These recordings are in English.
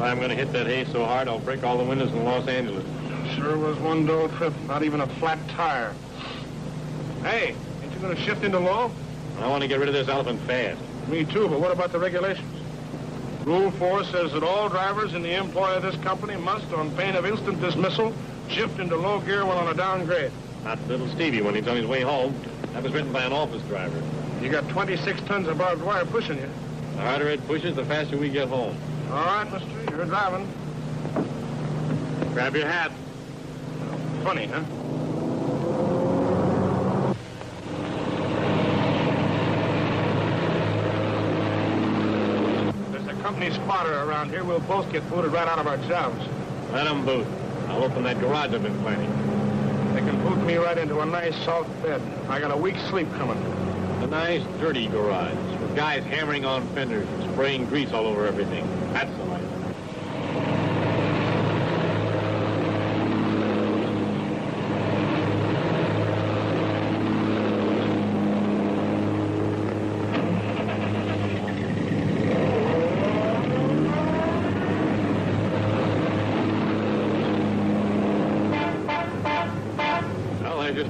I'm going to hit that hay so hard I'll break all the windows in Los Angeles. Sure was one dull trip. Not even a flat tire. Hey, ain't you going to shift into low? I want to get rid of this elephant fast. Me too, but what about the regulations? Rule 4 says that all drivers in the employ of this company must, on pain of instant dismissal, shift into low gear while on a downgrade. Not little Stevie when he's on his way home. That was written by an office driver. You got 26 tons of barbed wire pushing you. The harder it pushes, the faster we get home. All right, mister, you're driving. Grab your hat. Funny, huh? Company spotter around here, we'll both get booted right out of our jobs. Let them boot. I'll open that garage I've been planning. They can boot me right into a nice soft bed. I got a week's sleep coming. A nice, dirty garage with guys hammering on fenders and spraying grease all over everything. That's the life.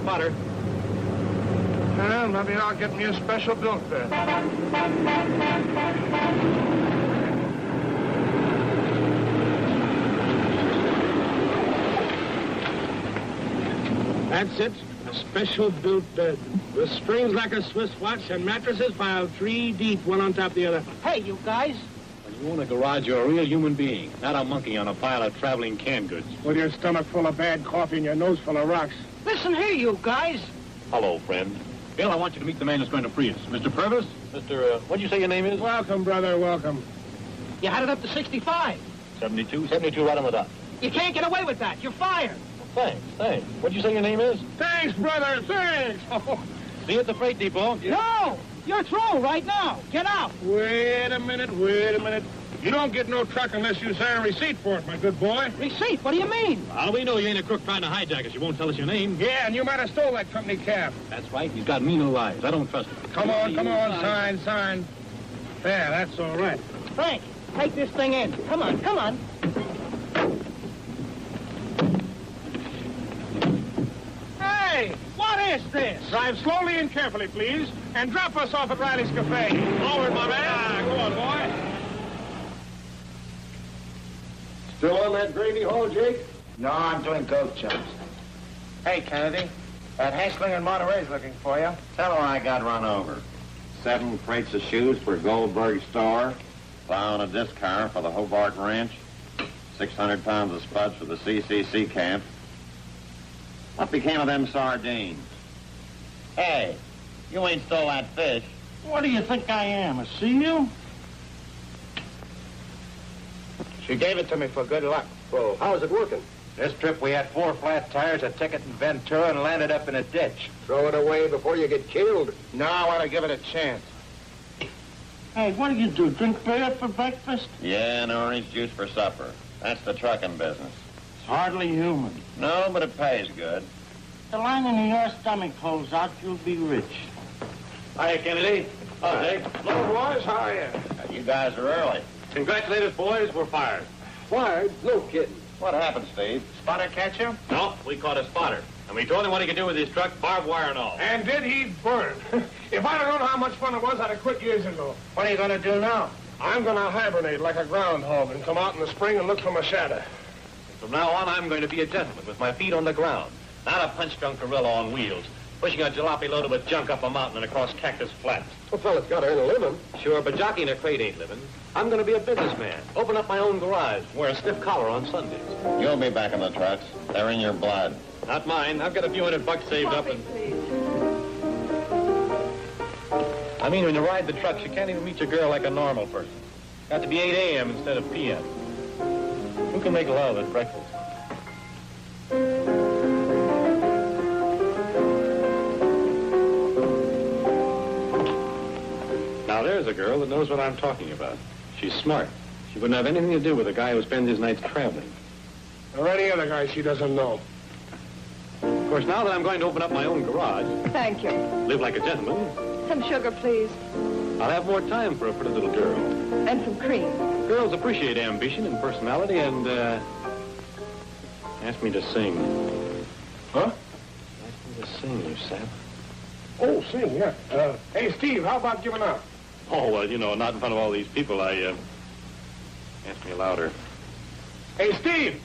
Spotter. Well, maybe I'll get me a special built bed. That's it. A special built bed. With springs like a Swiss watch and mattresses piled 3 deep, one on top of the other. Hey, you guys. When you own a garage, you're a real human being, not a monkey on a pile of traveling canned goods. With your stomach full of bad coffee and your nose full of rocks. Listen here, you guys. Hello, friend. Bill, I want you to meet the man who's going to free us. Mr. Purvis? What'd you say your name is? Welcome, brother, welcome. You had it up to 65. 72? 72 right on the dot. You can't get away with that. You're fired. Thanks. What'd you say your name is? Thanks, brother, thanks. Oh. See you at the freight depot. No, you're through right now. Get out. Wait a minute. You don't get no truck unless you sign a receipt for it, my good boy. Receipt? What do you mean? How do we know you ain't a crook trying to hijack us? You won't tell us your name. Yeah, and you might have stole that company cab. That's right. He's got mean eyes. I don't trust him. Come on, sign. There, that's all right. Frank, take this thing in. Come on. Hey, what is this? Drive slowly and carefully, please, and drop us off at Riley's Cafe. Forward, my man. Go on, boy. Still on that gravy hole, Jake? No, I'm doing goat chumps. Hey, Kennedy, that Hansling in Monterey's looking for you. Tell her I got run over. 7 crates of shoes for Goldberg's store, plowing a disc car for the Hobart Ranch, 600 pounds of spuds for the CCC camp. What became of them sardines? Hey, you ain't stole that fish. What do you think I am, a seal? She gave it to me for good luck. Well, how's it working? This trip we had 4 flat tires, a ticket in Ventura, and landed up in a ditch. Throw it away before you get killed. No, I want to give it a chance. Hey, what do you do, drink beer for breakfast? Yeah, and orange juice for supper. That's the trucking business. It's hardly human. No, but it pays good. The lining of your stomach holds out, you'll be rich. Hiya, Kennedy. Oh, Jake. Hello, boys. How are you? You guys are early. Congratulate us, boys. We're fired. Fired? No kidding. What happened, Steve? Spotter catch you? No, we caught a spotter. And we told him what he could do with his truck, barbed wire and all. And did he burn? If I'd have known how much fun it was, I'd have quit years ago. What are you going to do now? I'm going to hibernate like a groundhog and come out in the spring and look for my shadow. From now on, I'm going to be a gentleman with my feet on the ground, not a punch-drunk gorilla on wheels, pushing a jalopy loaded with junk up a mountain and across Cactus Flats. Well, fella's got to earn a living. Sure, but jockeying a crate ain't living. I'm going to be a businessman, open up my own garage, wear a stiff collar on Sundays. You'll be back in the trucks. They're in your blood. Not mine. I've got a few $100 saved up and... I mean, when you ride the trucks, you can't even meet your girl like a normal person. Got to be 8 a.m. instead of p.m. Who can make love at breakfast? Now, there's a girl that knows what I'm talking about. She's smart. She wouldn't have anything to do with a guy who spends his nights traveling. Or any other guy she doesn't know. Of course, now that I'm going to open up my own garage, Thank you. live like a gentleman, Some sugar, please. I'll have more time for a pretty little girl. And some cream. Girls appreciate ambition and personality and, ask me to sing. Huh? Ask me to sing, you sap. Oh, sing, yeah. Hey, Steve, how about giving up? Oh, well, you know, not in front of all these people. Ask me louder. Hey, Steve,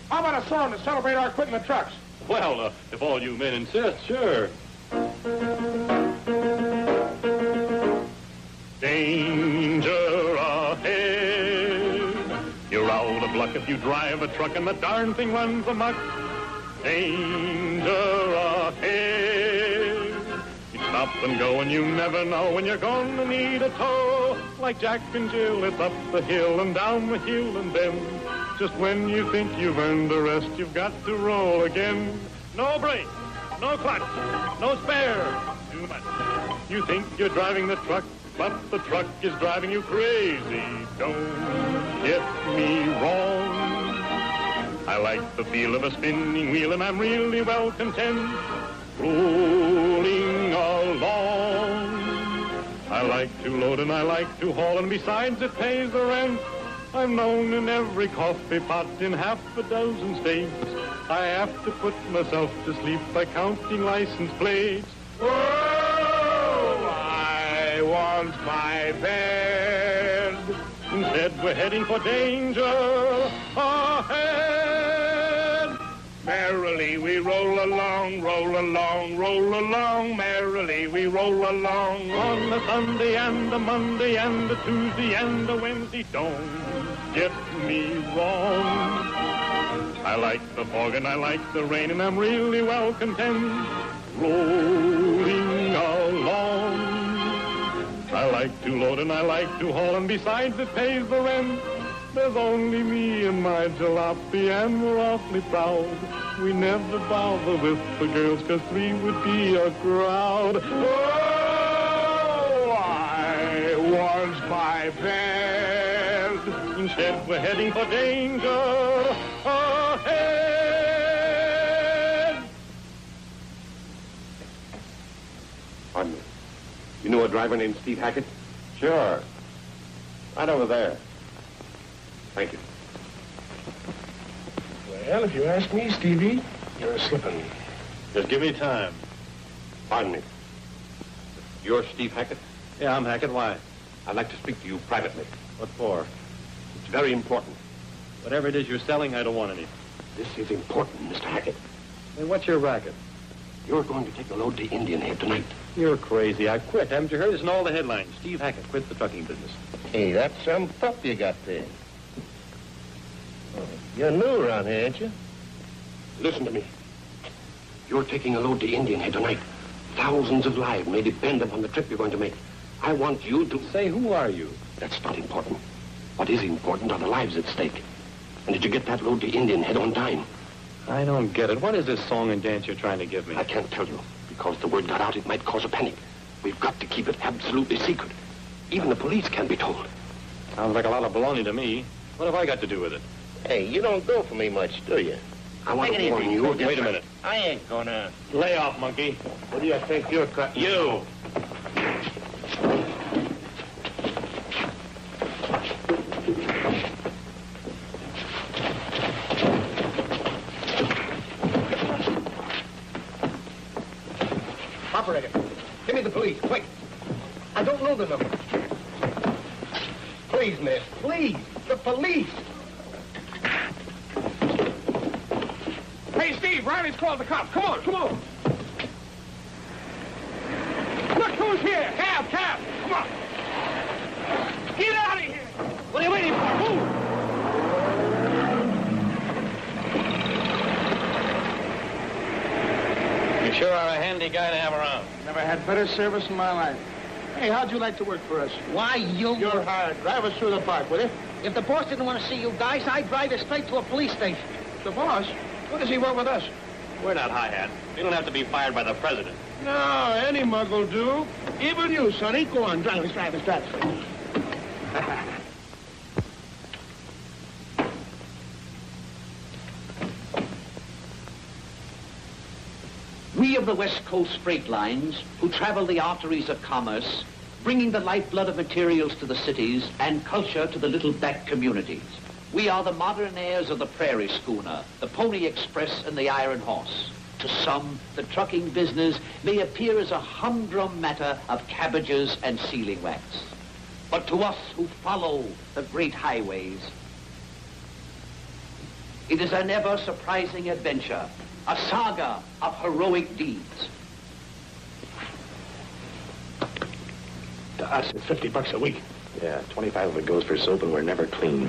how about a song to celebrate our quitting the trucks? Well, if all you men insist, sure. Danger ahead. You're out of luck if you drive a truck and the darn thing runs amok. Danger ahead. You stop and go and you never know when you're gonna need a tow. Like Jack and Jill, it's up the hill and down the hill and then just when you think you've earned the rest, you've got to roll again. No brake, no clutch, no spare, too much. You think you're driving the truck, but the truck is driving you crazy. Don't get me wrong. I like the feel of a spinning wheel and I'm really well content rolling along. I like to load and I like to haul and besides it pays the rent. I'm known in every coffee pot in half a dozen states. I have to put myself to sleep by counting license plates. Oh, I want my bed. Instead, we're heading for danger ahead. Merrily we roll along, roll along, roll along. Merrily we roll along. On a Sunday and a Monday and a Tuesday and a Wednesday. Don't get me wrong. I like the fog and I like the rain and I'm really well content rolling along. I like to load and I like to haul and besides it pays the rent. There's only me and my jalopy and we're awfully proud. We never bother with the girls cause three would be a crowd. Oh, I want my bed. Instead we're heading for danger ahead. Pardon me. You know a driver named Steve Hackett? Sure. Right over there. Thank you. Well, if you ask me, Stevie, you're slipping. Just give me time. Pardon me. You're Steve Hackett? Yeah, I'm Hackett. Why? I'd like to speak to you privately. What for? It's very important. Whatever it is you're selling, I don't want any. This is important, Mr. Hackett. Hey, what's your racket? You're going to take a load to Indian Head tonight. You're crazy. I quit. Haven't you heard? It's in all the headlines. Steve Hackett quit the trucking business. Hey, that's some pup you got there. Oh, you're new around here, ain't you? Listen to me. You're taking a load to Indian Head tonight. Thousands of lives may depend upon the trip you're going to make. I want you to... Say, who are you? That's not important. What is important are the lives at stake. And did you get that load to Indian Head on time? I don't get it. What is this song and dance you're trying to give me? I can't tell you. Because the word got out, it might cause a panic. We've got to keep it absolutely secret. Even the police can't be told. Sounds like a lot of baloney to me. What have I got to do with it? Hey, you don't go for me much, do you? I want to warn you against... Wait a minute. I ain't gonna. Lay off, monkey. What do you think you're cutting? You! Operator, give me the police, quick. I don't know the number. Please, miss, please, the police. Hey, Steve, Riley's called the cops. Come on, come on. Look who's here. Cab, come on. Get out of here. What are you waiting for? Move! You sure are a handy guy to have around. Never had better service in my life. Hey, how'd you like to work for us? Why, You're hired. Drive us through the park, will you? If the boss didn't want to see you guys, I'd drive you straight to a police station. The boss? What does he want with us? We're not hi-hat. We don't have to be fired by the president. No, any mug will do. Even you, Sonny. Go on, drive us. We of the West Coast freight lines, who travel the arteries of commerce, bringing the lifeblood of materials to the cities and culture to the little back communities. We are the modern heirs of the prairie schooner, the pony express, and the iron horse. To some, the trucking business may appear as a humdrum matter of cabbages and sealing wax. But to us who follow the great highways, it is an ever-surprising adventure, a saga of heroic deeds. To us, it's $50 a week. Yeah, 25 of it goes for soap and we're never clean.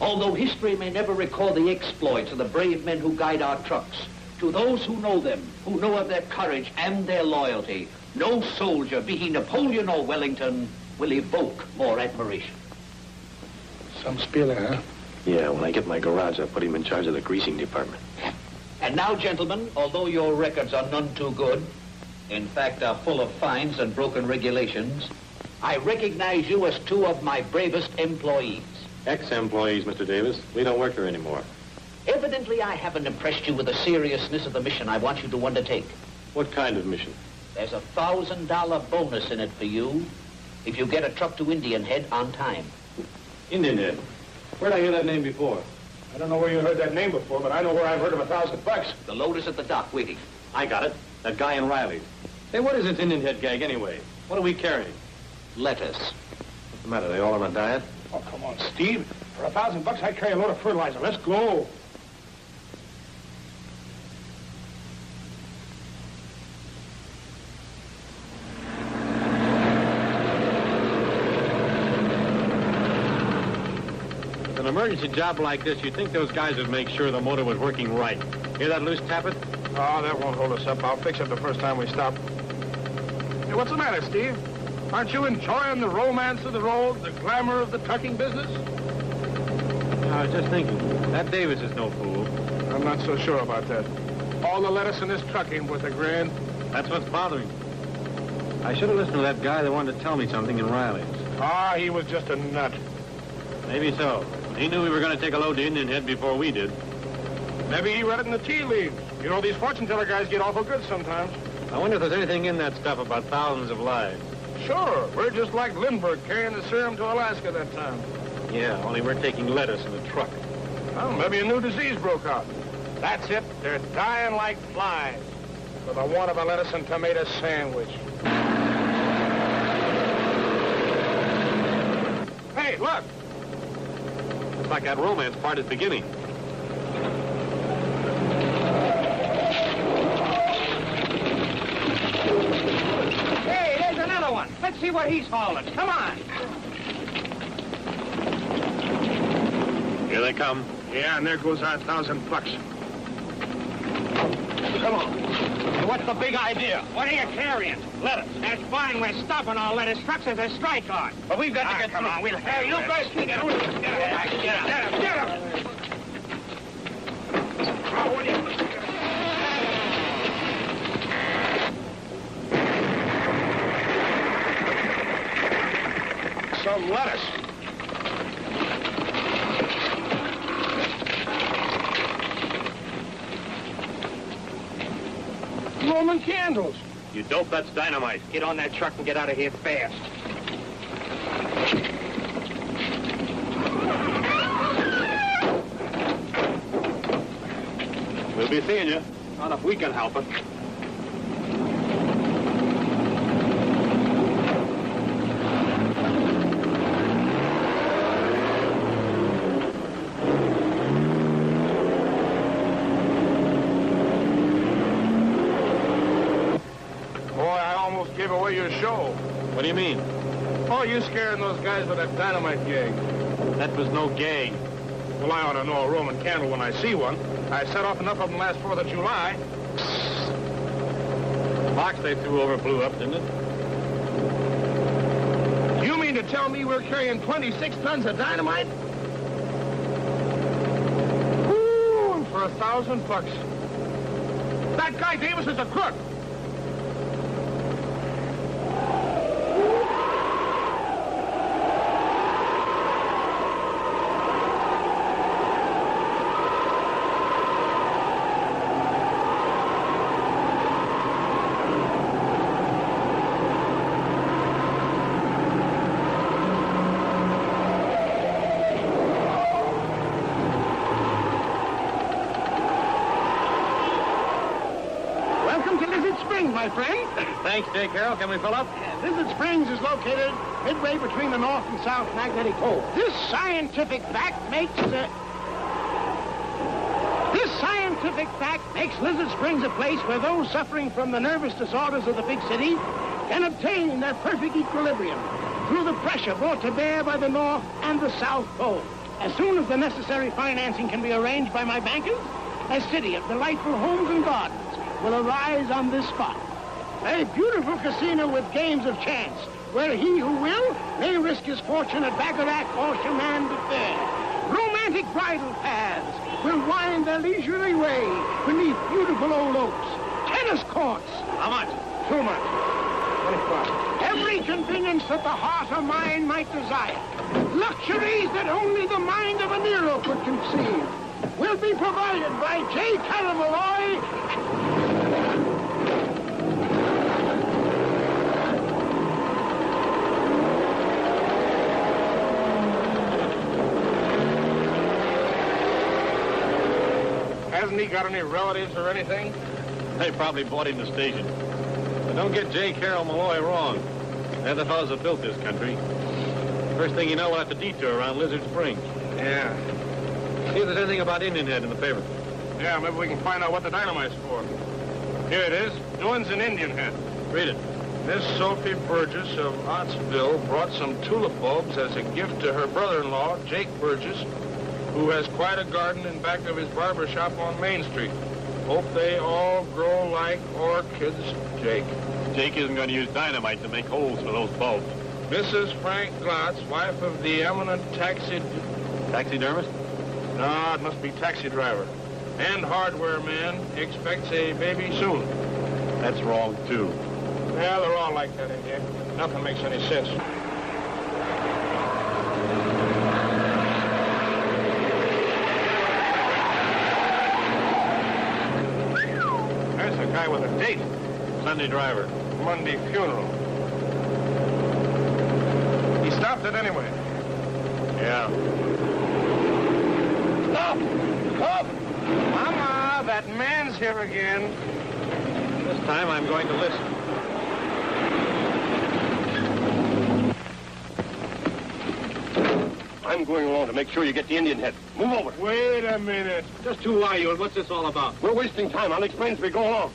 Although history may never record the exploits of the brave men who guide our trucks, to those who know them, who know of their courage and their loyalty, no soldier, be he Napoleon or Wellington, will evoke more admiration. Some spiller, huh? Yeah, when I get my garage, I'll put him in charge of the greasing department. And now, gentlemen, although your records are none too good, in fact are full of fines and broken regulations, I recognize you as two of my bravest employees. Ex-employees, Mr. Davis. We don't work here anymore. Evidently, I haven't impressed you with the seriousness of the mission I want you to undertake. What kind of mission? There's a $1,000 bonus in it for you if you get a truck to Indian Head on time. Indian Head. Where'd I hear that name before? I don't know where you heard that name before, but I know where I've heard of $1,000. The load is at the dock waiting. I got it. That guy in Riley's. Hey, what is this Indian Head gag anyway? What are we carrying? Lettuce. What's the matter? They all on a diet? Oh, come on, Steve. For $1,000, I'd carry a load of fertilizer. Let's go. With an emergency job like this, you'd think those guys would make sure the motor was working right. Hear that loose tappet? Oh, that won't hold us up. I'll fix it the first time we stop. Hey, what's the matter, Steve? Aren't you enjoying the romance of the road, the glamour of the trucking business? I was just thinking, that Davis is no fool. I'm not so sure about that. All the lettuce in this truck ain't worth $1,000. That's what's bothering me. I should have listened to that guy that wanted to tell me something in Riley's. Ah, he was just a nut. Maybe so. He knew we were going to take a load to Indian Head before we did. Maybe he read it in the tea leaves. You know, these fortune teller guys get awful good sometimes. I wonder if there's anything in that stuff about thousands of lives. Sure, we're just like Lindbergh carrying the serum to Alaska that time. Yeah, only we're taking lettuce in a truck. Well, maybe a new disease broke out. That's it. They're dying like flies for the want of a lettuce and tomato sandwich. Hey, look. It's like that romance part is beginning. Hey, there's another one. Let's see what he's hauling. Come on. Here they come. Yeah, and there goes our $1,000. Come on. Hey, what's the big idea? What are you carrying? Lettuce. That's fine. We're stopping all lettuce trucks as a strike on. But we've got to get come through. on, we'll Hey, you guys keep it. Get him. Oh, what do you... Some lettuce. Roman candles. You dope, that's dynamite. Get on that truck and get out of here fast. We'll be seeing you. Not if we can help it. Gave away your show. What do you mean? Oh, you scaring those guys with that dynamite gag. That was no gag. Well, I ought to know a Roman candle when I see one. I set off enough of them last 4th of July. The box they threw over blew up, didn't it? You mean to tell me we're carrying 26 tons of dynamite? Ooh, and for $1,000. That guy Davis is a crook. my friend. Thanks, J. Carroll. Can we fill up? Lizard Springs is located midway between the North and South Magnetic Poles. This scientific fact makes Lizard Springs a place where those suffering from the nervous disorders of the big city can obtain their perfect equilibrium through the pressure brought to bear by the North and the South Pole. As soon as the necessary financing can be arranged by my bankers, a city of delightful homes and gardens will arise on this spot. A beautiful casino with games of chance, where he who will may risk his fortune at baccarat or chemin de fer. Romantic bridle paths will wind their leisurely way beneath beautiful old oaks. Tennis courts. How much? Too much. 25. Every convenience that the heart or mind might desire. Luxuries that only the mind of a Nero could conceive will be provided by J. Malloy. Hasn't he got any relatives or anything? They probably bought him the station. But don't get J. Carroll Malloy wrong. They're the fellows that built this country. First thing you know, we'll have to detour around Lizard Springs. Yeah. See if there's anything about Indian Head in the paper. Yeah, maybe we can find out what the dynamite's for. Here it is. Doings in Indian Head. Read it. Miss Sophie Burgess of Ottsville brought some tulip bulbs as a gift to her brother-in-law, Jake Burgess, who has quite a garden in back of his barber shop on Main Street. Hope they all grow like orchids, Jake. Jake isn't going to use dynamite to make holes for those bulbs. Mrs. Frank Glotz, wife of the eminent Taxidermist? No, it must be taxi driver. And hardware man expects a baby soon. That's wrong, too. Yeah, they're all like that in here. Nothing makes any sense. There's a guy with a date. Sunday driver. Monday funeral. He stopped it anyway. Yeah. Stop! Stop! Mama, that man's here again. This time I'm going to listen. I'm going along to make sure you get the Indian Head. Move over. Wait a minute. Just who are you and what's this all about? We're wasting time. I'll explain as we go along.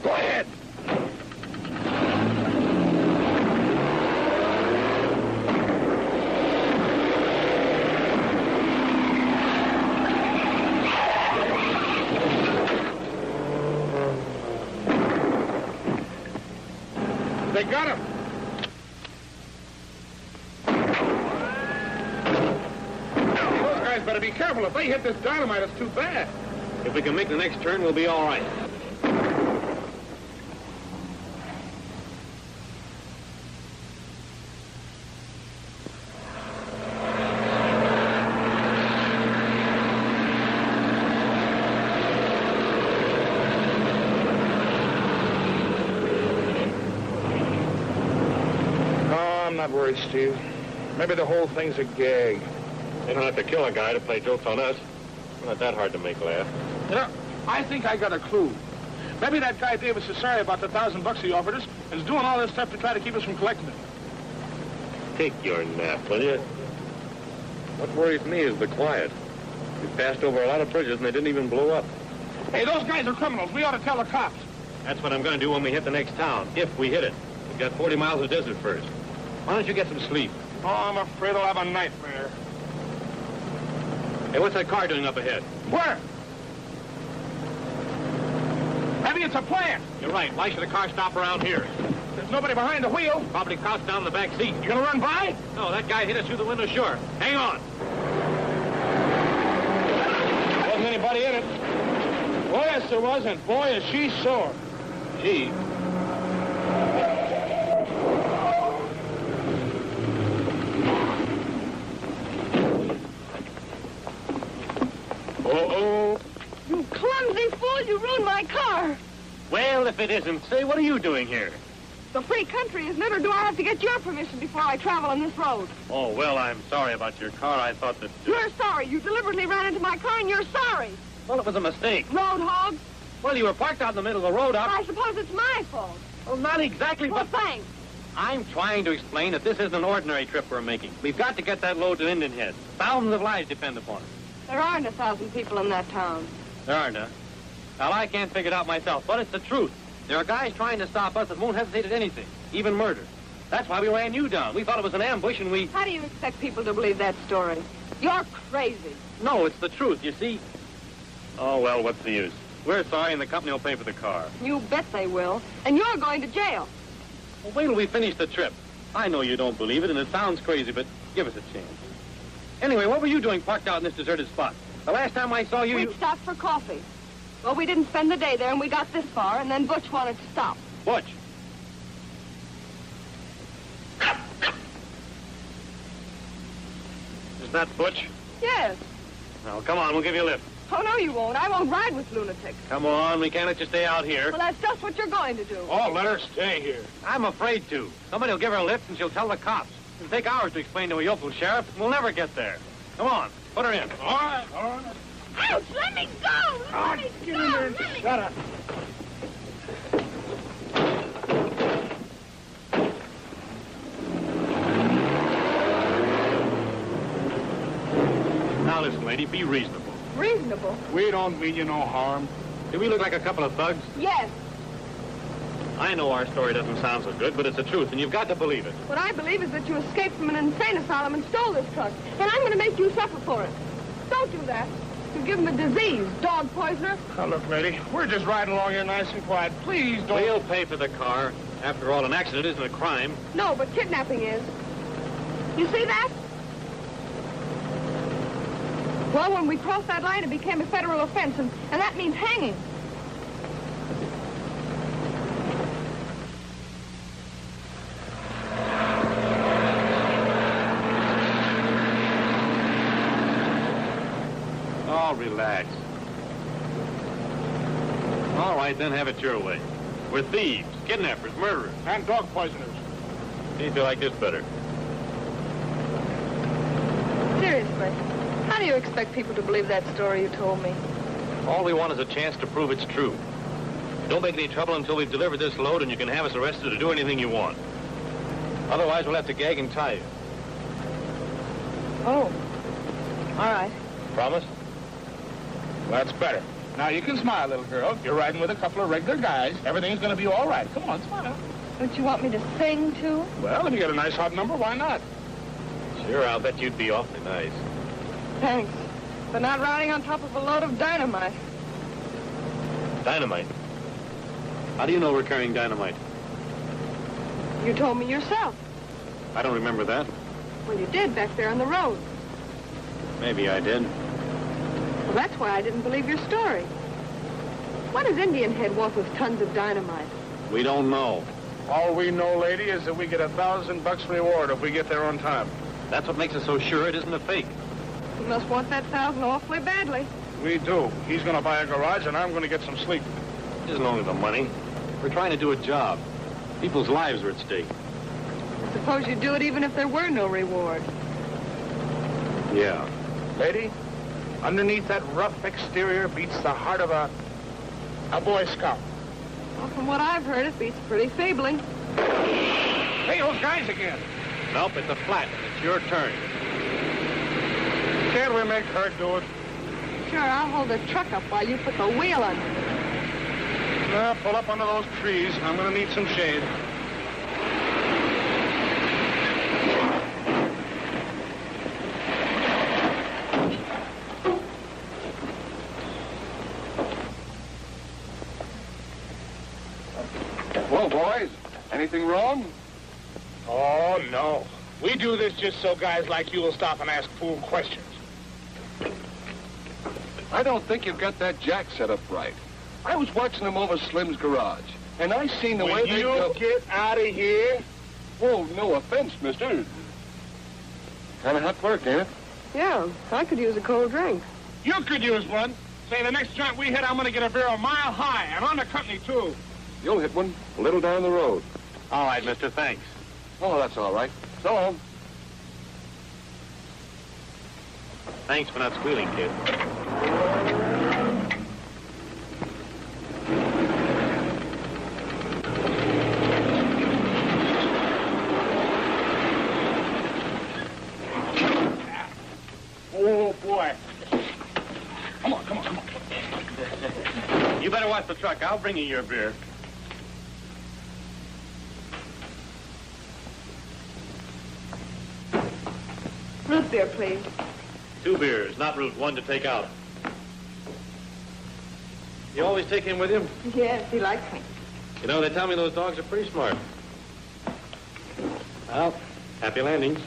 Go ahead. They got him. Those guys better be careful. If they hit this dynamite, it's too bad. If we can make the next turn, we'll be all right. I'm not worried, Steve. Maybe the whole thing's a gag. They don't have to kill a guy to play jokes on us. We're not that hard to make laugh. You know, I think I got a clue. Maybe that guy Davis is sorry about the $1,000 he offered us and is doing all this stuff to try to keep us from collecting it. Take your nap, will you? What worries me is the quiet. We passed over a lot of bridges and they didn't even blow up. Hey, those guys are criminals. We ought to tell the cops. That's what I'm going to do when we hit the next town, if we hit it. We've got 40 miles of desert first. Why don't you get some sleep? Oh, I'm afraid I'll have a nightmare. Hey, what's that car doing up ahead? Where? Maybe it's a plant. You're right. Why should a car stop around here? There's nobody behind the wheel. Probably cops down in the back seat. You gonna run by? No, that guy hit us through the window, sure. Hang on. Wasn't anybody in it. Oh, yes, there was, and boy, is she sore. Gee. Uh-oh. You clumsy fool, you ruined my car. Well, if it isn't, say, what are you doing here? The free country, isn't it, or do I have to get your permission before I travel on this road? Oh, well, I'm sorry about your car. I thought that... You're sorry. You deliberately ran into my car, and you're sorry. Well, it was a mistake. Road hog? Well, you were parked out in the middle of the road I suppose it's my fault. Well, not exactly, Well, but... thanks. I'm trying to explain that this isn't an ordinary trip we're making. We've got to get that load to Indian Head. Thousands of lives depend upon it. There aren't 1,000 people in that town. There aren't, huh? Well, I can't figure it out myself, but it's the truth. There are guys trying to stop us that won't hesitate at anything, even murder. That's why we ran you down. We thought it was an ambush and we... How do you expect people to believe that story? You're crazy. No, it's the truth, you see. Oh, well, what's the use? We're sorry and the company will pay for the car. You bet they will. And you're going to jail. Well, wait till we finish the trip. I know you don't believe it, and it sounds crazy, but give us a chance. Anyway, what were you doing parked out in this deserted spot? The last time I saw you... We stopped for coffee. Well, we didn't spend the day there, and we got this far, and then Butch wanted to stop. Butch? Is that Butch? Yes. Now, come on, we'll give you a lift. Oh, no, you won't. I won't ride with lunatics. Come on, we can't let you stay out here. Well, that's just what you're going to do. Oh, let her stay here. I'm afraid to. Somebody will give her a lift and she'll tell the cops. It'll take hours to explain to a yokel sheriff. We'll never get there. Come on, put her in. All right, all right. Ouch! Let me go! Let me go! Let me Shut up. Now listen, lady, be reasonable. Reasonable? We don't mean you no harm. Do we look like a couple of thugs? Yes. I know our story doesn't sound so good, but it's the truth, and you've got to believe it. What I believe is that you escaped from an insane asylum and stole this truck. And I'm going to make you suffer for it. Don't do that. You give him a disease, dog poisoner. Now, look, lady, we're just riding along here nice and quiet. Please don't... We'll pay for the car. After all, an accident isn't a crime. No, but kidnapping is. You see that? Well, when we crossed that line, it became a federal offense, and that means hanging. Oh, relax. All right, then have it your way. We're thieves, kidnappers, murderers. And dog poisoners. Seems you like this better. Seriously, how do you expect people to believe that story you told me? All we want is a chance to prove it's true. Don't make any trouble until we've delivered this load, and you can have us arrested to do anything you want. Otherwise, we'll have to gag and tie you. Oh. All right. Promise? That's better. Now, you can smile, little girl. You're riding with a couple of regular guys. Everything's going to be all right. Come on, smile. Don't you want me to sing, too? Well, if you get a nice hot number, why not? Sure, I'll bet you'd be awfully nice. Thanks. But not riding on top of a load of dynamite. Dynamite? How do you know we're carrying dynamite? You told me yourself. I don't remember that. Well, you did back there on the road. Maybe I did. Well, that's why I didn't believe your story. What does Indian Head want with tons of dynamite? We don't know. All we know, lady, is that we get $1,000 reward if we get there on time. That's what makes us so sure it isn't a fake. You must want that 1,000 awfully badly. We do. He's going to buy a garage, and I'm going to get some sleep. It isn't only the money. We're trying to do a job. People's lives are at stake. I suppose you'd do it even if there were no reward. Yeah. Lady, underneath that rough exterior beats the heart of a Boy Scout. Well, from what I've heard, it beats pretty feebly. Hey, those guys again. Nope, it's a flat. It's your turn. Can't we make her do it? Sure, I'll hold the truck up while you put the wheel under. Pull up under those trees. I'm going to need some shade. Well, boys, anything wrong? Oh, no. We do this just so guys like you will stop and ask fool questions. I don't think you've got that jack set up right. I was watching them over Slim's garage, and I seen the way they go... Get out of here? Oh, no offense, mister. Kind of hot work, ain't it? Yeah, I could use a cold drink. You could use one. Say, the next joint we hit, I'm going to get a beer a mile high, and on the company, too. You'll hit one a little down the road. All right, mister, thanks. Oh, that's all right. So long. Thanks for not squealing, kid. the truck. I'll bring you your beer. Root beer, please. 2 beers, not root, 1 to take out. You always take him with you? Yes, he likes me. You know, they tell me those dogs are pretty smart. Well, happy landings.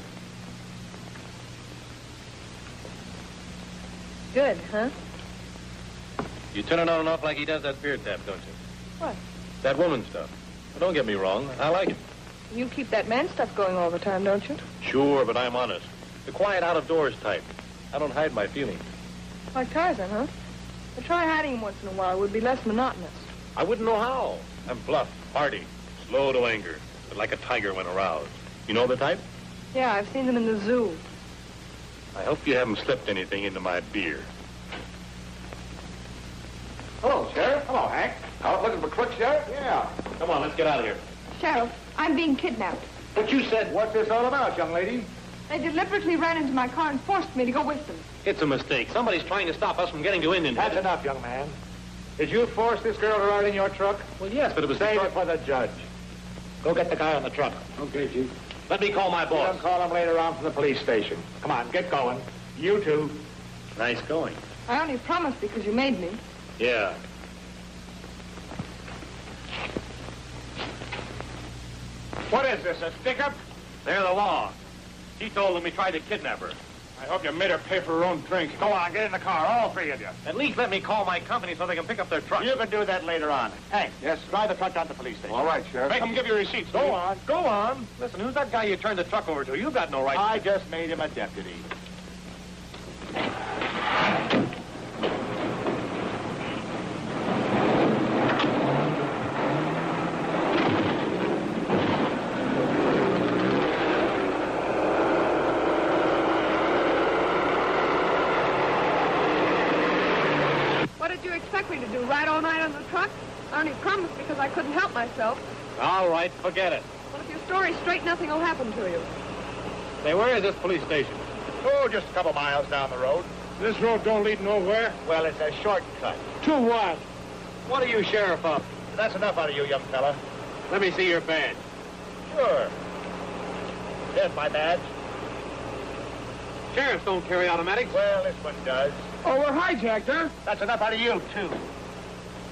Good, huh? You turn it on and off like he does that beer tap, don't you? What? That woman stuff. Well, don't get me wrong. I like it. You keep that man stuff going all the time, don't you? Sure, but I'm honest. The quiet out-of-doors type. I don't hide my feelings. Like Tarzan, huh? But try hiding him once in a while. It would be less monotonous. I wouldn't know how. I'm bluff, hardy, slow to anger, but like a tiger when aroused. You know the type? Yeah, I've seen them in the zoo. I hope you haven't slipped anything into my beer. Hello, Sheriff. Hello, Hank. Out looking for crooks, Sheriff? Yeah. Come on, let's get out of here. Sheriff, I'm being kidnapped. But you said, what's this all about, young lady? They deliberately ran into my car and forced me to go with them. It's a mistake. Somebody's trying to stop us from getting to Indian. That's enough, young man. Did you force this girl to ride in your truck? Well, yes, but it was Save it for the judge. Go get the guy on the truck. Okay, Chief. Let me call my You boss. can call him later on from the police station. Come on, get going. You too. Nice going. I only promised because you made me. Yeah. What is this, a stick-up? They're the law. She told them we tried to kidnap her. I hope you made her pay for her own drink. Go on, get in the car, all 3 of you. At least let me call my company so they can pick up their truck. You can do that later on. Hank, yes, drive the truck down to the police station. All right, Sheriff. Make them give you receipts. Go on. Go on. Listen, who's that guy you turned the truck over to? You've got no right. I just made him a deputy. What did you expect me to do, ride all night on the truck? I only promised because I couldn't help myself. All right, forget it. Well, if your story's straight, nothing will happen to you. Say, where is this police station? Oh, just a couple miles down the road. This road don't lead nowhere. Well, it's a shortcut. To what? What are you, sheriff of? That's enough out of you, young fella. Let me see your badge. Sure. There's my badge. Sheriffs don't carry automatics. Well, this one does. Oh, we're hijacked, huh? That's enough out of you, too.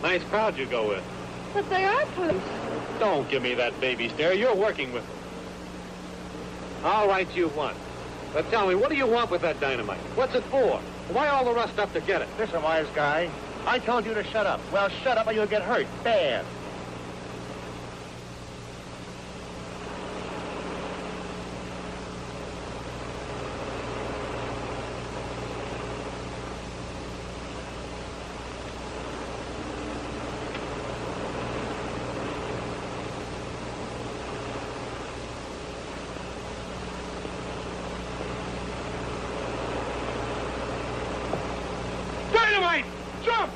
Nice crowd you go with. But they are police. Don't give me that baby stare. You're working with them. All right, you won. But tell me, what do you want with that dynamite? What's it for? Why all the rust up to get it? Listen, wise guy. I told you to shut up. Well, shut up or you'll get hurt. Bad. Dynamite! Jump!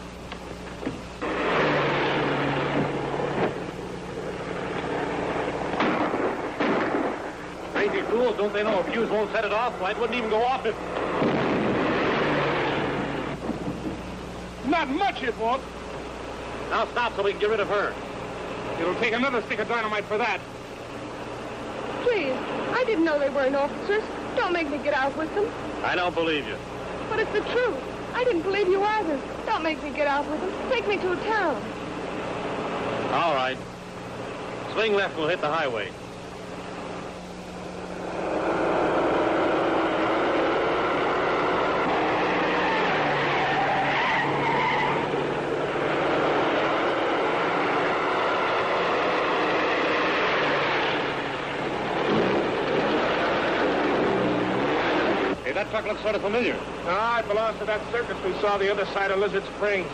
Crazy fools, don't they know a fuse won't set it off? Well, it wouldn't even go off if... Not much it won't. Now stop so we can get rid of her. It'll take another stick of dynamite for that. Please, I didn't know they weren't officers. Don't make me get out with them. I don't believe you. But it's the truth. I didn't believe you either. Don't make me get out with them. Take me to a town. All right. Swing left, we'll hit the highway. Hey, that truck looks sort of familiar. Ah, it belongs to that circus we saw the other side of Lizard Springs.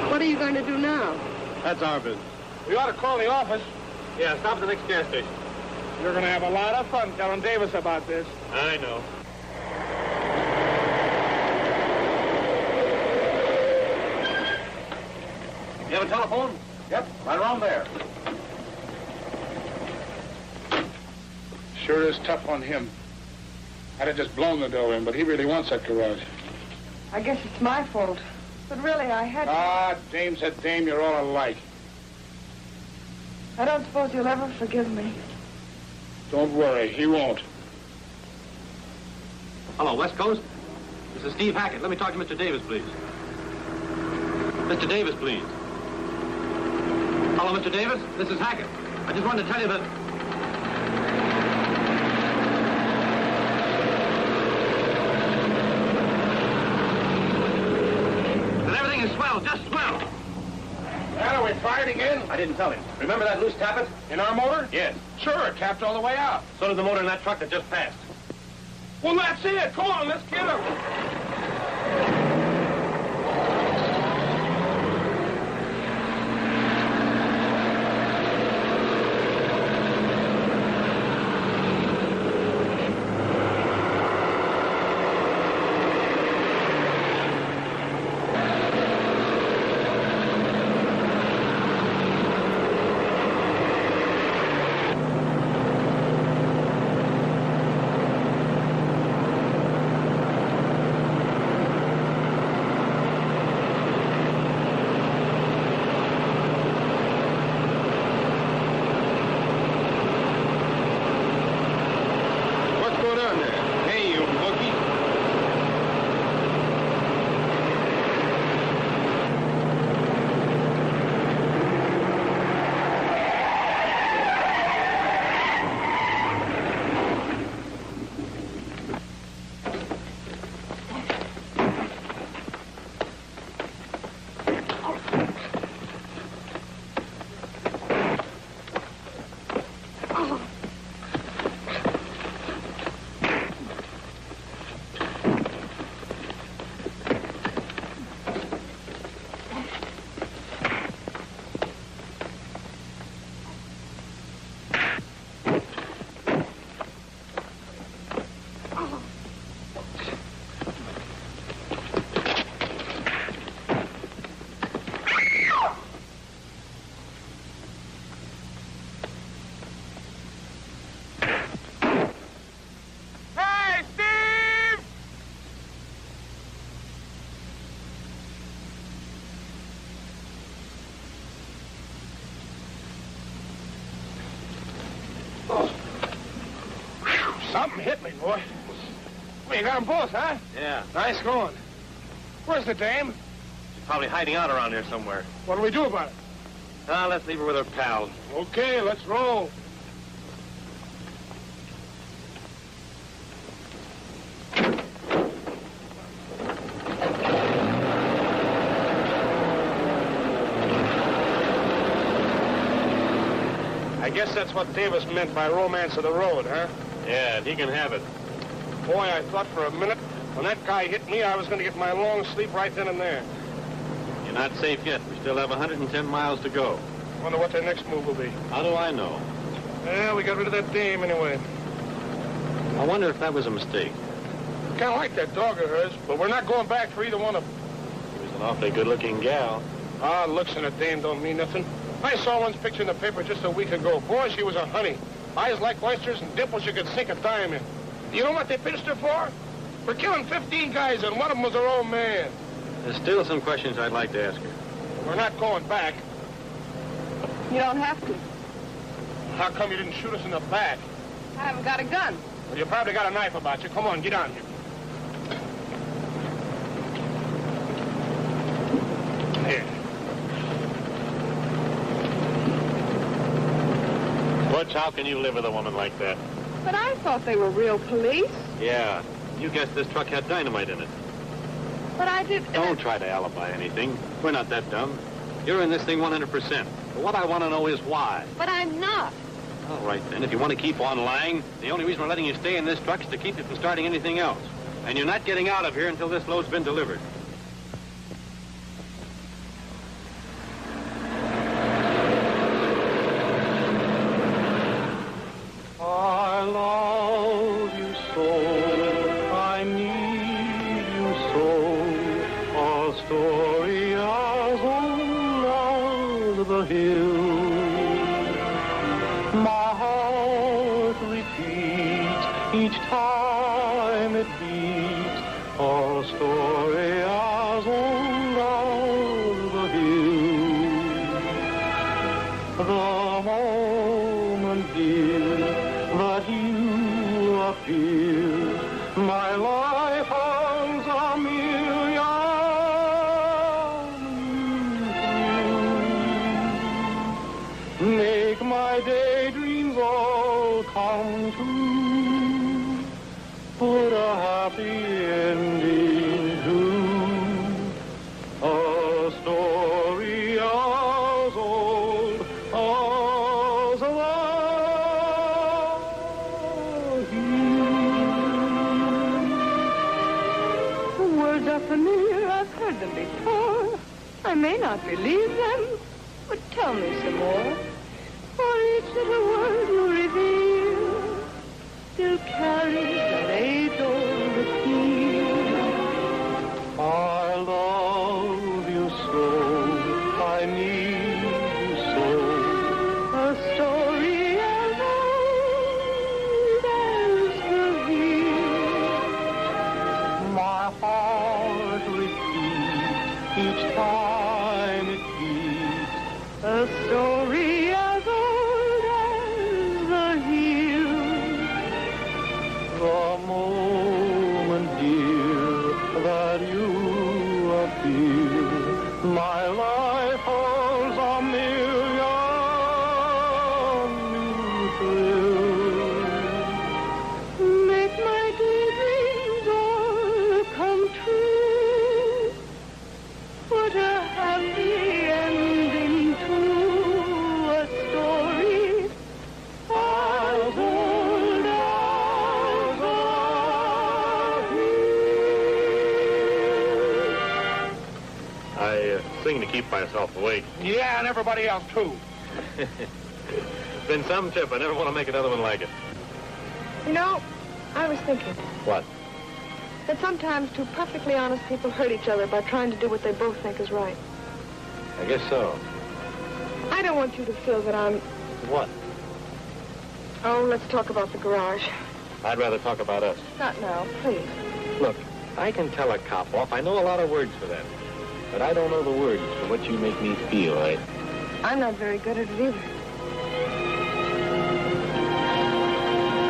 What are you going to do now? That's our business. We ought to call the office. Yeah, stop at the next gas station. You're going to have a lot of fun telling Davis about this. I know. You have a telephone? Yep, right around there. Sure is tough on him. I'd have just blown the door in, but he really wants that garage. I guess it's my fault. But really, I had to. Ah, dame's a dame. You're all alike. I don't suppose you'll ever forgive me. Don't worry, he won't. Hello, West Coast. This is Steve Hackett. Let me talk to Mr. Davis, please. Mr. Davis, please. Hello, Mr. Davis. This is Hackett. I just wanted to tell you that... everything is swell, just swell. Well, are we fired again? I didn't tell him. Remember that loose tappet? In our motor? Yes. Sure, it tapped all the way out. So did the motor in that truck that just passed. Well, that's it. Come on, let's get him. Something hit me, boy. Well, you got them both, huh? Yeah. Nice going. Where's the dame? She's probably hiding out around here somewhere. What do we do about it? Let's leave her with her pals. Okay, let's roll. I guess that's what Davis meant by romance of the road, huh? Yeah, he can have it. Boy, I thought for a minute, when that guy hit me, I was going to get my long sleep right then and there. You're not safe yet. We still have 110 miles to go. Wonder what their next move will be. How do I know? Yeah, we got rid of that dame anyway. I wonder if that was a mistake. Kind of like that dog of hers, but we're not going back for either one of them. She was an awfully good-looking gal. Ah, looks in a dame don't mean nothing. I saw one's picture in the paper just a week ago. Boy, she was a honey. Eyes like oysters and dimples you could sink a dime in. You know what they pitched her for? For killing 15 guys, and one of them was her own man. There's still some questions I'd like to ask her. We're not going back. You don't have to. How come you didn't shoot us in the back? I haven't got a gun. Well, you probably got a knife about you. Come on, get on here. Here. Butch, how can you live with a woman like that? But I thought they were real police. Yeah. You guessed this truck had dynamite in it. But I did... Don't try to alibi anything. We're not that dumb. You're in this thing 100%. But what I want to know is why. But I'm not. All right, then. If you want to keep on lying, the only reason we're letting you stay in this truck is to keep you from starting anything else. And you're not getting out of here until this load's been delivered. I love you so, I need you so, a story as old as the hill. My heart repeats each time it beats, a story as old as The moment, dear, that you appear, my life hangs a million thrills. Make my daydreams all come true. Put a happy ending to a story as old as the hills. The words are familiar. I've heard them before. I may not believe them, but tell me some more. For each little word you reveal still carries that age-old appeal. I love you so, I need you so. A story as old as the hill. My heart repeats each time it beats. A story as old as the hill. The moment, dear, that you appear, my life holds a million new thrills. Make my daydreams all come true. Put a happy ending to a story as old as the I sing to keep myself awake. Yeah, and everybody else, too. It's been some trip. I never want to make another one like it. You know, I was thinking What? that sometimes two perfectly honest people hurt each other by trying to do what they both think is right. I guess so. I don't want you to feel that I'm... What? Oh, let's talk about the garage. I'd rather talk about us. Not now, please. Look, I can tell a cop off. I know a lot of words for that. But I don't know the words for what you make me feel. I'm not very good at it either.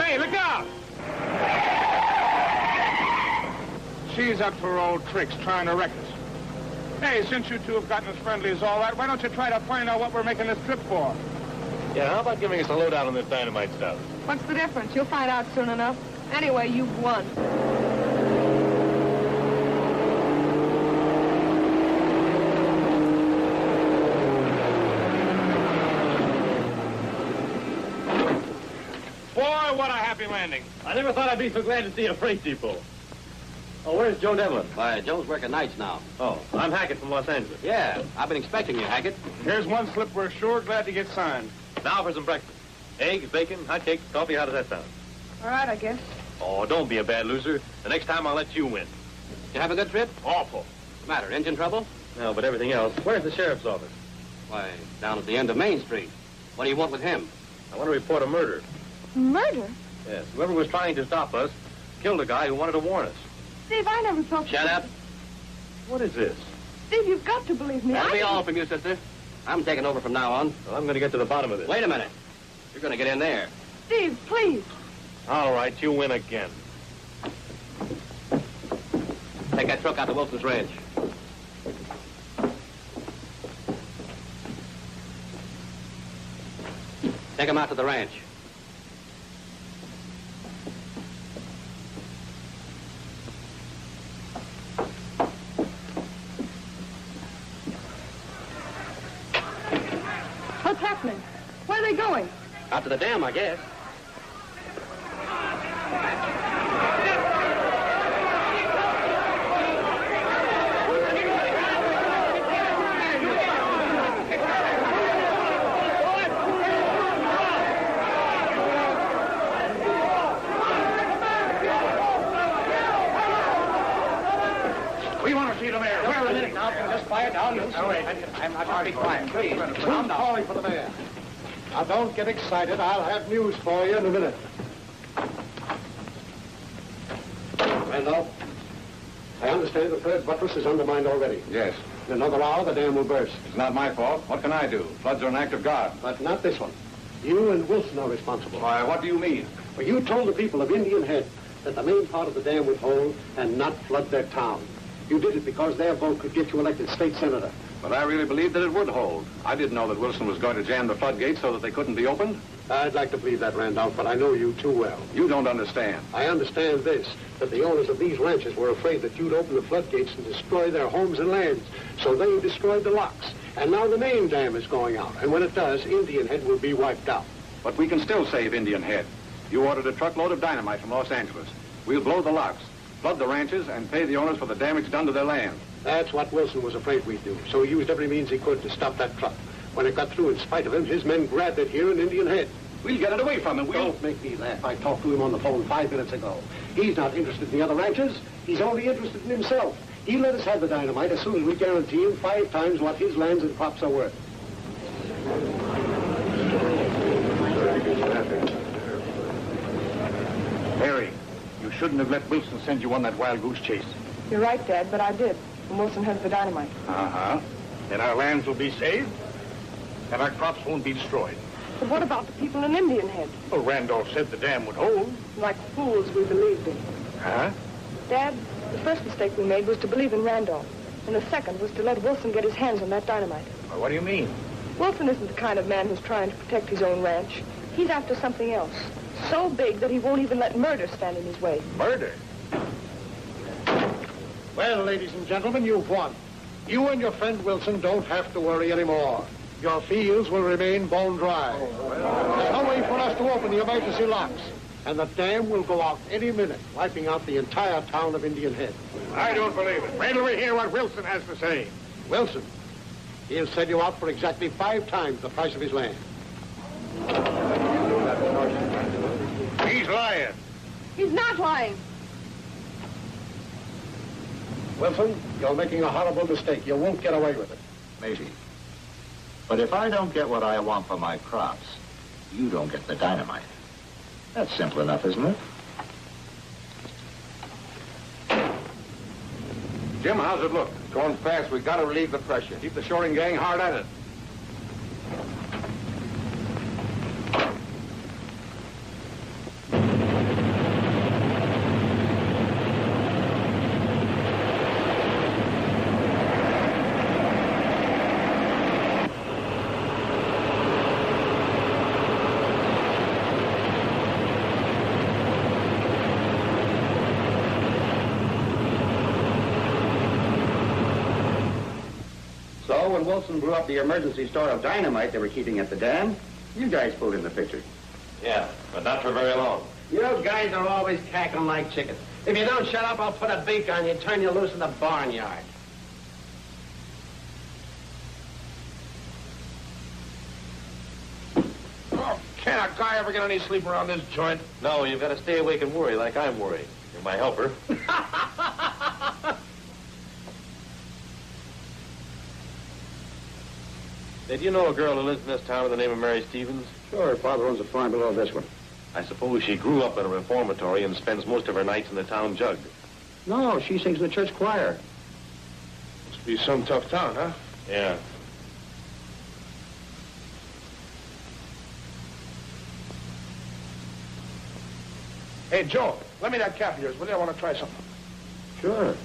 Hey, look out! She's up to her old tricks, trying to wreck us. Hey, since you two have gotten as friendly as all that, why don't you try to find out what we're making this trip for? Yeah, how about giving us a lowdown on this dynamite stuff? What's the difference? You'll find out soon enough. Anyway, you've won. Boy, what a happy landing. I never thought I'd be so glad to see a freight depot. Oh, where's Joe Devlin? Why, Joe's working nights now. Oh, I'm Hackett from Los Angeles. Yeah, I've been expecting you, Hackett. Here's one slip we're sure glad to get signed. Now for some breakfast. Eggs, bacon, hot cakes, coffee. How does that sound? All right, I guess. Oh, don't be a bad loser. The next time I'll let you win. You have a good trip? Awful. What's the matter, engine trouble? No, but everything else. Where's the sheriff's office? Why, down at the end of Main Street. What do you want with him? I want to report a murder. Murder? Yes, whoever was trying to stop us killed a guy who wanted to warn us. Steve, I never thought... Shut up. What is this? Steve, you've got to believe me. That'll be all from you, sister. I'm taking over from now on. Well, I'm going to get to the bottom of this. Wait a minute. You're going to get in there. Steve, please. All right, you win again. Take that truck out to Wilson's Ranch. Take him out to the ranch. What's happening? Where are they going? Out to the dam, I guess. We want to see the mayor. Where a minute now. Just quiet down. Oh, wait. I'm not going to be quiet. Please. I'm calling for the mayor. Now, don't get excited. I'll have news for you in a minute. Randolph? I understand the third buttress is undermined already. Yes. In another hour, the dam will burst. It's not my fault. What can I do? Floods are an act of God. But not this one. You and Wilson are responsible. Why, what do you mean? Well, you told the people of Indian Head that the main part of the dam would hold and not flood their town. You did it because their vote could get you elected state senator. But I really believed that it would hold. I didn't know that Wilson was going to jam the floodgates so that they couldn't be opened. I'd like to believe that, Randolph, but I know you too well. You don't understand. I understand this, that the owners of these ranches were afraid that you'd open the floodgates and destroy their homes and lands. So they destroyed the locks. And now the main dam is going out. And when it does, Indian Head will be wiped out. But we can still save Indian Head. You ordered a truckload of dynamite from Los Angeles. We'll blow the locks, flood the ranches, and pay the owners for the damage done to their land. That's what Wilson was afraid we'd do. So he used every means he could to stop that truck. When it got through, in spite of him, his men grabbed it here in Indian Head. We'll get it away from him. Don't make me laugh. I talked to him on the phone 5 minutes ago. He's not interested in the other ranches. He's only interested in himself. He'll let us have the dynamite as soon as we guarantee him 5 times what his lands and crops are worth. Mary, you shouldn't have let Wilson send you on that wild goose chase. You're right, Dad, but I did. And Wilson has the dynamite. Uh-huh. Then our lands will be saved, and our crops won't be destroyed. But what about the people in Indian Head? Well, Randolph said the dam would hold. Like fools, we believed him. Huh? Dad, the first mistake we made was to believe in Randolph. And the second was to let Wilson get his hands on that dynamite. Well, what do you mean? Wilson isn't the kind of man who's trying to protect his own ranch. He's after something else. So big that he won't even let murder stand in his way. Murder? Well, ladies and gentlemen, you've won. You and your friend Wilson don't have to worry anymore. Your fields will remain bone dry. There's no way for us to open the emergency locks. And the dam will go out any minute, wiping out the entire town of Indian Head. I don't believe it. Wait till we hear what Wilson has to say. Wilson, he'll sell you out for exactly 5 times the price of his land. He's lying. He's not lying. Wilson, you're making a horrible mistake. You won't get away with it. Maybe. But if I don't get what I want for my crops, you don't get the dynamite. That's simple enough, isn't it? Jim, how's it look? It's going fast. We've got to relieve the pressure. Keep the shoring gang hard at it. When Wilson blew up the emergency store of dynamite they were keeping at the dam, you guys pulled in the picture. Yeah, but not for very long. You guys are always cackling like chickens. If you don't shut up, I'll put a beak on you and turn you loose in the barnyard. Oh, can't a guy ever get any sleep around this joint? No, you've got to stay awake and worry like I'm worried. You're my helper. Did you know a girl who lives in this town by the name of Mary Stevens? Sure, her father owns a farm below this one. I suppose she grew up in a reformatory and spends most of her nights in the town jug. No, she sings in the church choir. Must be some tough town, huh? Yeah. Hey, Joe, let me that cap of yours, will you? I want to try something. Sure.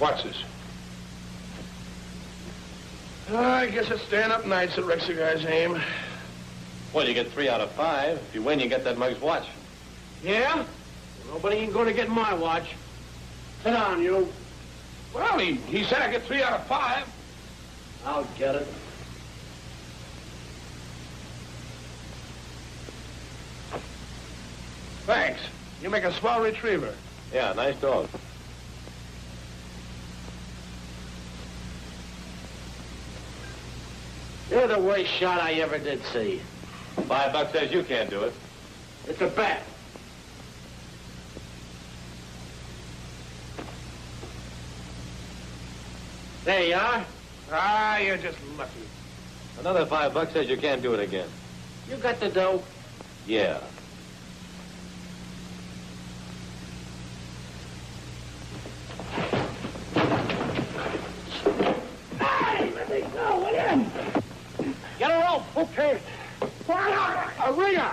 Watch this. I guess it's staying up nights that wrecks a guy's aim. Well, you get 3 out of 5. If you win, you get that mug's watch. Yeah? Nobody ain't going to get my watch. Sit down, you. Well, he said I get 3 out of 5. I'll get it. Thanks. You make a swell retriever. Yeah, nice dog. You're the worst shot I ever did see. $5 says you can't do it. It's a bet. There you are. Ah, you're just lucky. Another $5 says you can't do it again. You got the dough? Yeah. Get a rope. Okay. A ringer.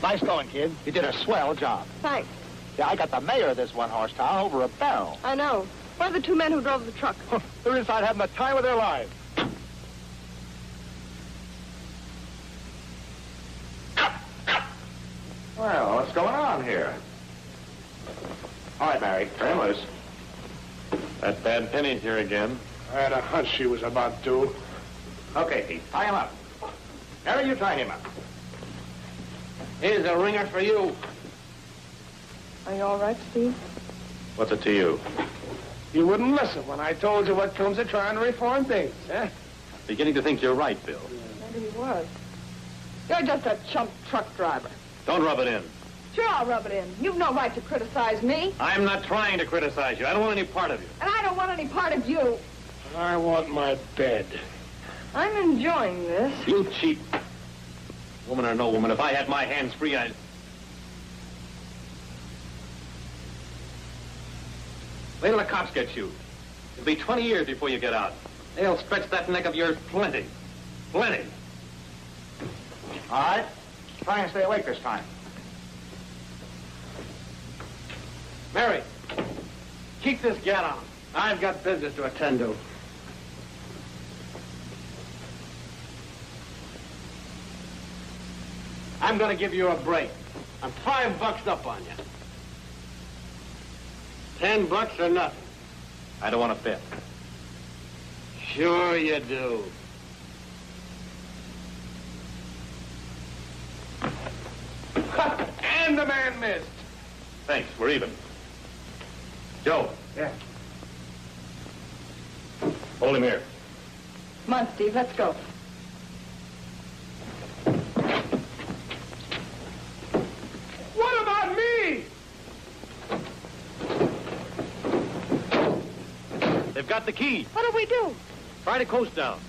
Nice going, kid. You did a swell job. Thanks. Yeah, I got the mayor of this one-horse town over a barrel. I know. What are the two men who drove the truck? They're inside having the time of their lives. Well, what's going on here? All right, Mary, turn him loose. That bad Penny's here again. I had a hunch she was about due. Okay, Pete, tie him up. Mary, you tie him up. Here's a ringer for you. Are you all right, Steve? What's it to you? You wouldn't listen when I told you what comes of trying to reform things, eh? Beginning to think you're right, Bill. Maybe he was. You're just a chump truck driver. Don't rub it in. Sure, I'll rub it in. You've no right to criticize me. I'm not trying to criticize you. I don't want any part of you. And I don't want any part of you. I want my bed. I'm enjoying this. You cheat. Woman or no woman, if I had my hands free, I'd... Wait till the cops get you. It'll be 20 years before you get out. They'll stretch that neck of yours plenty. Plenty. All right. Try and stay awake this time. Mary, keep this gat on. I've got business to attend to. I'm going to give you a break. I'm $5 up on you. $10 or nothing. I don't want to bet. Sure you do. And the man missed. Thanks, we're even. Joe. Yeah. Hold him here. Come on, Steve, let's go. What about me? They've got the key. What do we do? Try to coast down.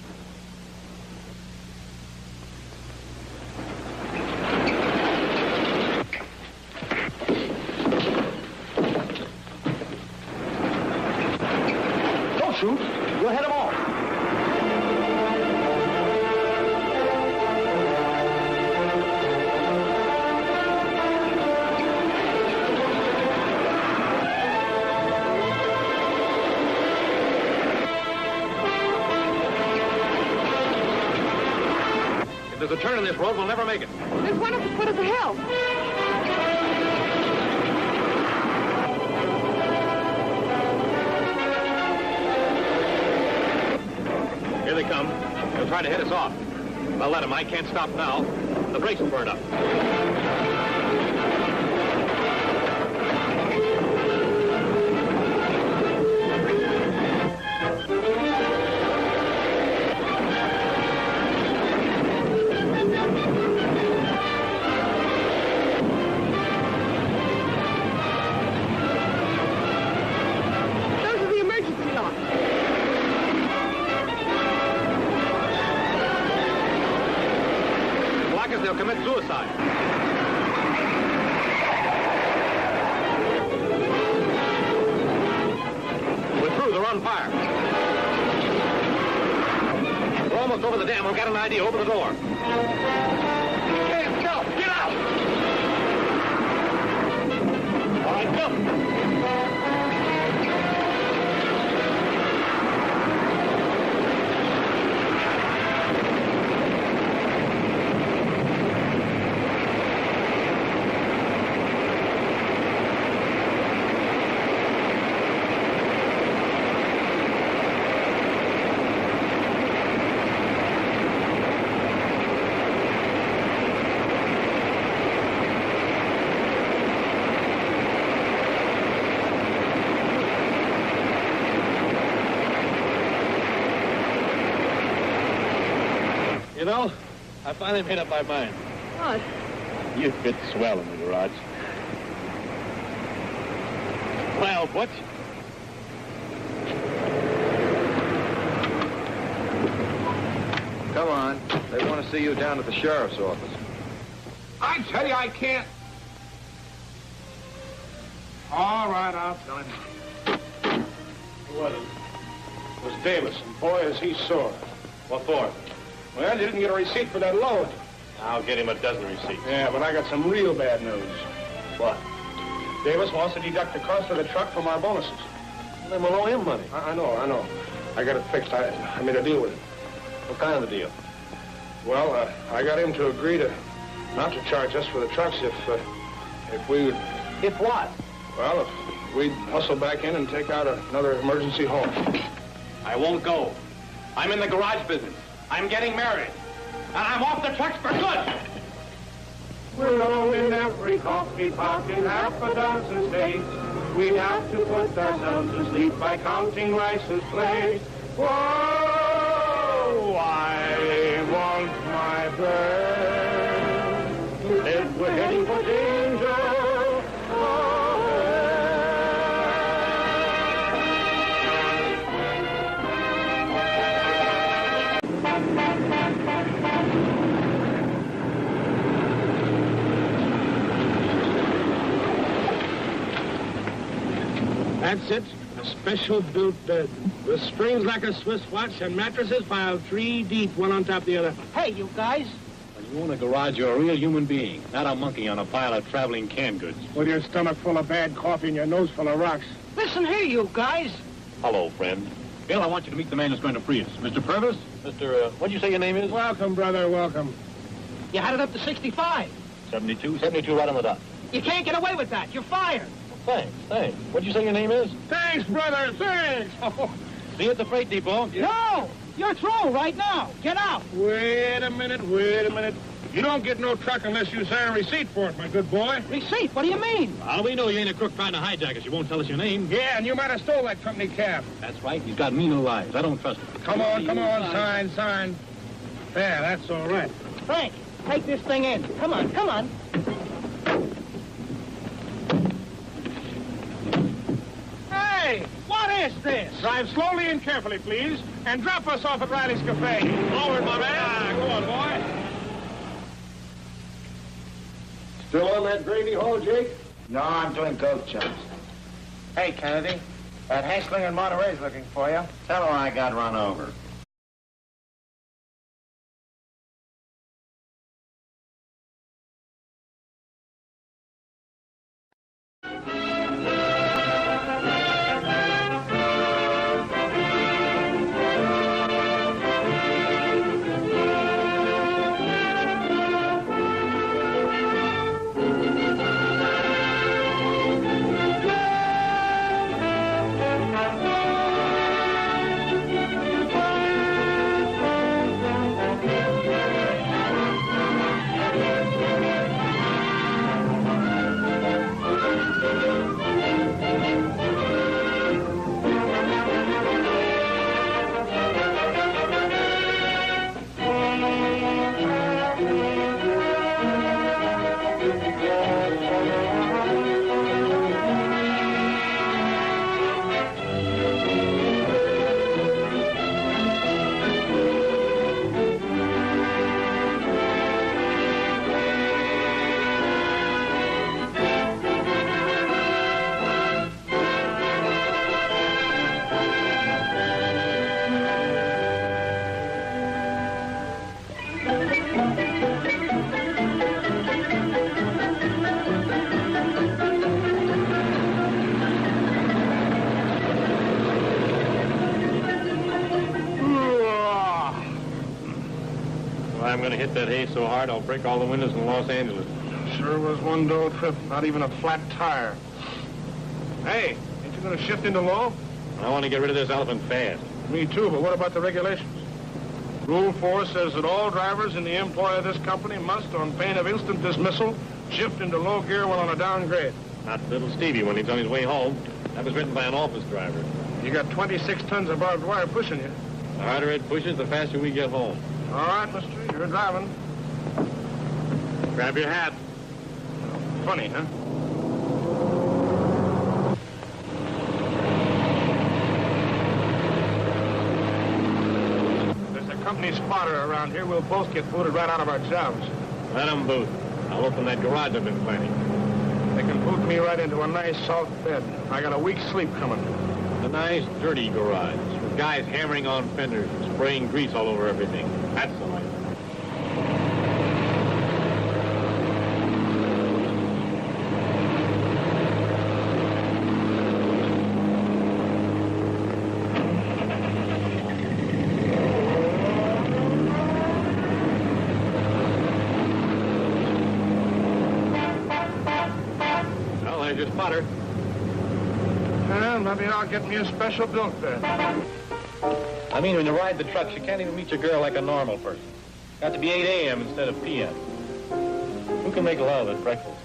Don't shoot. You'll hit them all. If there's a turn in this road, we'll never make it. There's one at the foot of the hill. Here they come. They'll try to hit us off. I'll let them. I can't stop now. The brakes will burn up. Those are the emergency locks. Blackers, they'll commit suicide. We're through. They're on fire. We're almost over the dam. We've got an idea. Open the door. Hey, go! Get out! All right, come. You know, I finally made up my mind. What? You fit swell in the garage. Well, Butch. Come on. They want to see you down at the sheriff's office. I tell you, I can't. All right, I'll tell him. Who was it? It was Davis, and boy, is he sore. What for? Well, you didn't get a receipt for that load. I'll get him a dozen receipts. Yeah, but I got some real bad news. What? Davis wants to deduct the cost of the truck from our bonuses. Then we'll owe him money. I know. I got it fixed. I made a deal with him. What kind of a deal? Well, I got him to agree to not to charge us for the trucks if we would... If what? Well, if we'd hustle back in and take out another emergency haul. I won't go. I'm in the garage business. I'm getting married. And I'm off the trucks for good. We're all in every coffee pot in half a dozen states. We have to put ourselves to sleep by counting license plates. Whoa, I want my bird. If we're heading for danger, That's it. A special built bed. With springs like a Swiss watch and mattresses piled 3 deep, one on top of the other. Hey, you guys. When you own a garage, you're a real human being, not a monkey on a pile of traveling canned goods. With your stomach full of bad coffee and your nose full of rocks. Listen here, you guys. Hello, friend. Bill, I want you to meet the man who's going to free us. Mr. Purvis? What'd you say your name is? Welcome, brother, welcome. You had it up to 65. 72? 72 right on the dot. You can't get away with that. You're fired. Thanks. What'd you say your name is? Thanks, brother, thanks. See you at the freight depot. No! You're through right now. Get out. Wait a minute. You don't get no truck unless you sign a receipt for it, my good boy. Receipt? What do you mean? How do we know you ain't a crook trying to hijack us? You won't tell us your name. Yeah, and you might have stole that company cab. That's right. He's got mean little eyes. I don't trust him. Come on, sign. There, that's all right. Frank, take this thing in. Come on. Hey, what is this? Drive slowly and carefully, please, and drop us off at Riley's Cafe. Forward, my man. Go on, boy. Still on that gravy haul, Jake? No, I'm doing goat chumps. Hey, Kennedy, that Hanslinger in Monterey's looking for you. Tell her I got run over. I'm going to hit that hay so hard I'll break all the windows in Los Angeles. Sure was one dull trip. Not even a flat tire. Hey, ain't you going to shift into low? I want to get rid of this elephant fast. Me too, but what about the regulations? Rule 4 says that all drivers in the employ of this company must, on pain of instant dismissal, shift into low gear while on a downgrade. Not little Stevie when he's on his way home. That was written by an office driver. You got 26 tons of barbed wire pushing you. The harder it pushes, the faster we get home. All right, mister, you're driving. Grab your hat. Funny, huh? There's a company spotter around here. We'll both get booted right out of our jobs. Let them boot. I'll open that garage I've been planning. They can boot me right into a nice soft bed. I got a week's sleep coming. A nice, dirty garage with guys hammering on fenders and spraying grease all over everything. That's the life. Well, there's your spotter. Well, maybe I'll get me a special built bed. I mean, when you ride the trucks, you can't even meet your girl like a normal person. Got to be 8 a.m. instead of p.m. Who can make love at breakfast?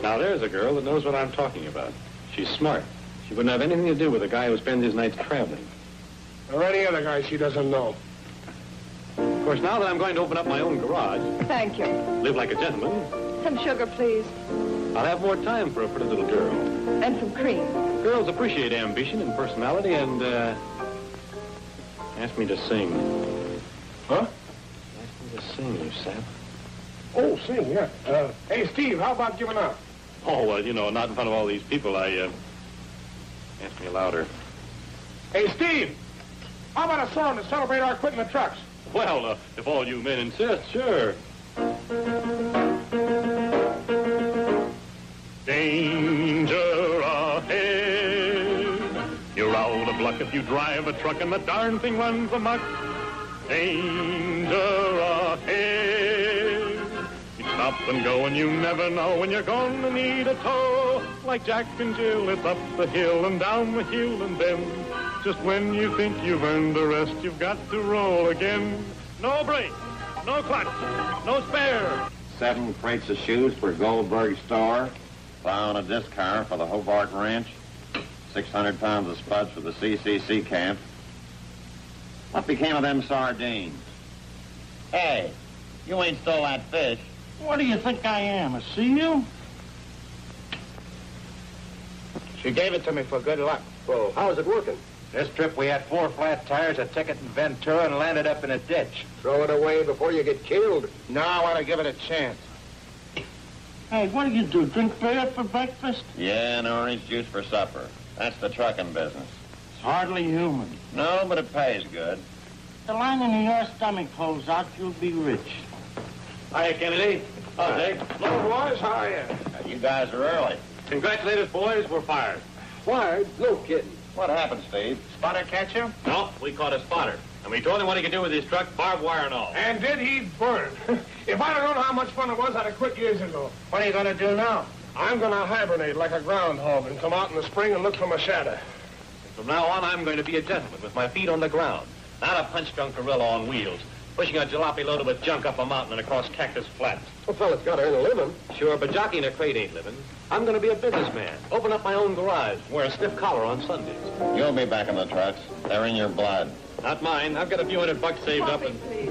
Now, there's a girl that knows what I'm talking about. She's smart. She wouldn't have anything to do with a guy who spends his nights traveling. Or any other guy she doesn't know. Of course, now that I'm going to open up my own garage, Thank you. live like a gentleman, Some sugar, please. I'll have more time for a pretty little girl. And some cream. Girls appreciate ambition and personality and, ask me to sing. Huh? Ask me to sing, you sap. Oh, sing, yeah. Hey, Steve, how about giving up? Oh, well, you know, not in front of all these people. Ask me louder. Hey, Steve, how about a song to celebrate our quitting the trucks? Well, if all you men insist, sure. Danger ahead. You're out of luck if you drive a truck and the darn thing runs amok. Danger ahead. You stop and go and you never know when you're gonna need a tow. Like Jack and Jill, it's up the hill and down the hill and then just when you think you've earned the rest, you've got to roll again. No brake, no clutch, no spare. 7 crates of shoes for Goldberg store. Plowing a disc car for the Hobart Ranch. 600 pounds of spuds for the CCC camp. What became of them sardines? Hey, you ain't stole that fish. What do you think I am, a seal? She gave it to me for good luck. Well, how's it working? This trip we had 4 flat tires, a ticket in Ventura, and landed up in a ditch. Throw it away before you get killed. No, I want to give it a chance. Hey, what do you do, drink beer for breakfast? Yeah, and orange juice for supper. That's the trucking business. It's hardly human. No, but it pays good. The lining of your stomach holds out, you'll be rich. Hiya, Kennedy. How's Jake? Hello, boys. How are you? You guys are early. Congratulate us, boys. We're fired. Fired? No kidding. What happened, Steve? Spotter catch you? No, we caught a spotter. And we told him what he could do with his truck, barbed wire and all. And did he burn? If I'd have known how much fun it was, I'd have quit years ago. What are you going to do now? I'm going to hibernate like a groundhog and come out in the spring and look for my shadow. From now on, I'm going to be a gentleman with my feet on the ground. Not a punch-drunk gorilla on wheels, pushing a jalopy loaded with junk up a mountain and across Cactus Flats. Well, fella's got to earn a living. Sure, but jockeying a crate ain't living. I'm going to be a businessman. Open up my own garage, wear a stiff collar on Sundays. You'll be back in the trucks. They're in your blood. Not mine. I've got a few $100 saved up and... Please.